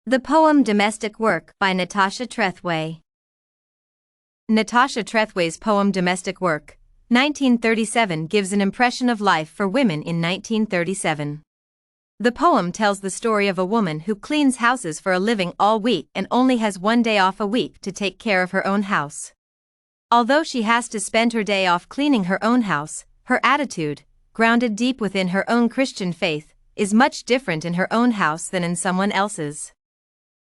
The poem Domestic Work by Natasha Trethewey. Natasha Trethewey's poem Domestic Work, 1937, gives an impression of life for women in 1937. The poem tells the story of a woman who cleans houses for a living all week and only has one day off a week to take care of her own house. Although she has to spend her day off cleaning her own house, her attitude, grounded deep within her own Christian faith, is much different in her own house than in someone else's.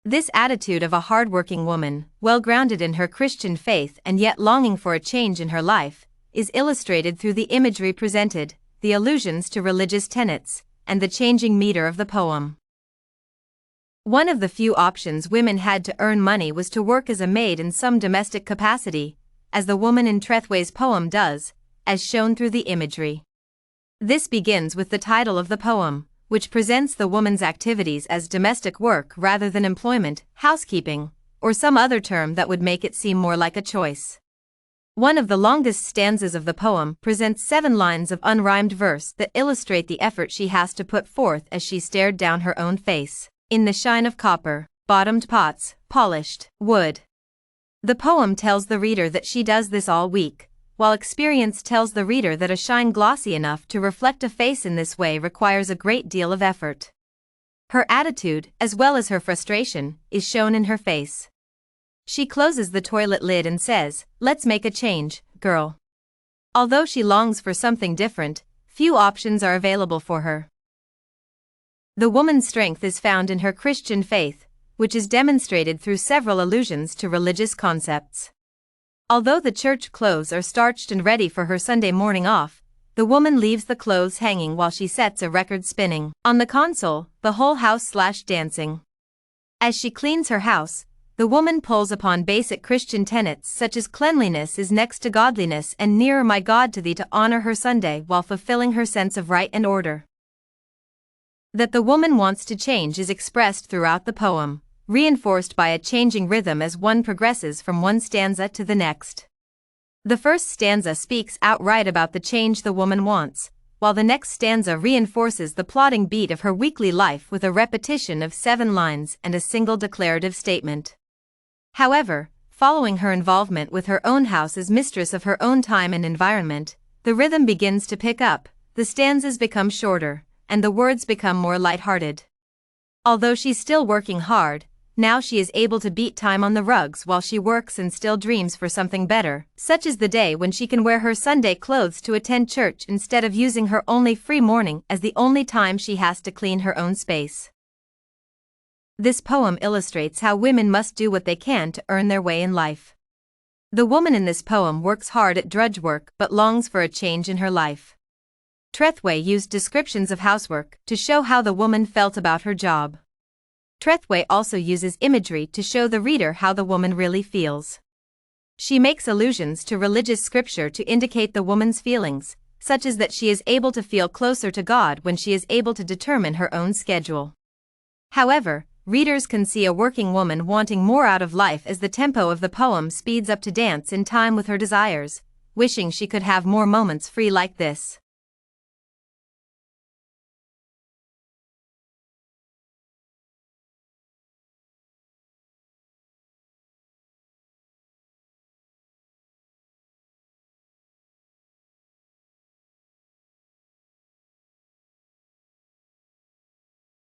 This attitude of a hard-working woman, well-grounded in her Christian faith and yet longing for a change in her life, is illustrated through the imagery presented, the allusions to religious tenets, and the changing meter of the poem. One of the few options women had to earn money was to work as a maid in some domestic capacity, as the woman in Trethewey's poem does, as shown through the imagery. This begins with the title of the poem, which presents the woman's activities as domestic work rather than employment, housekeeping, or some other term that would make it seem more like a choice. One of the longest stanzas of the poem presents 7 lines of unrhymed verse that illustrate the effort she has to put forth as she stared down her own face, in the shine of copper-bottomed pots, polished wood. The poem tells the reader that she does this all week, while experience tells the reader that a shine glossy enough to reflect a face in this way requires a great deal of effort. Her attitude, as well as her frustration, is shown in her face. She closes the toilet lid and says, "Let's make a change, girl." Although she longs for something different, few options are available for her. The woman's strength is found in her Christian faith, which is demonstrated through several allusions to religious concepts. Although the church clothes are starched and ready for her Sunday morning off, the woman leaves the clothes hanging while she sets a record spinning on the console, the whole house/dancing. As she cleans her house, the woman pulls upon basic Christian tenets such as cleanliness is next to godliness and nearer my God to thee to honor her Sunday while fulfilling her sense of right and order. That the woman wants to change is expressed throughout the poem, reinforced by a changing rhythm as one progresses from one stanza to the next. The first stanza speaks outright about the change the woman wants, while the next stanza reinforces the plodding beat of her weekly life with a repetition of 7 lines and a single declarative statement. However, following her involvement with her own house as mistress of her own time and environment, the rhythm begins to pick up, the stanzas become shorter, and the words become more light-hearted. Although she's still working hard, now she is able to beat time on the rugs while she works and still dreams for something better, such as the day when she can wear her Sunday clothes to attend church instead of using her only free morning as the only time she has to clean her own space. This poem illustrates how women must do what they can to earn their way in life. The woman in this poem works hard at drudge work but longs for a change in her life. Trethewey used descriptions of housework to show how the woman felt about her job. Trethewey also uses imagery to show the reader how the woman really feels. She makes allusions to religious scripture to indicate the woman's feelings, such as that she is able to feel closer to God when she is able to determine her own schedule. However, readers can see a working woman wanting more out of life as the tempo of the poem speeds up to dance in time with her desires, wishing she could have more moments free like this.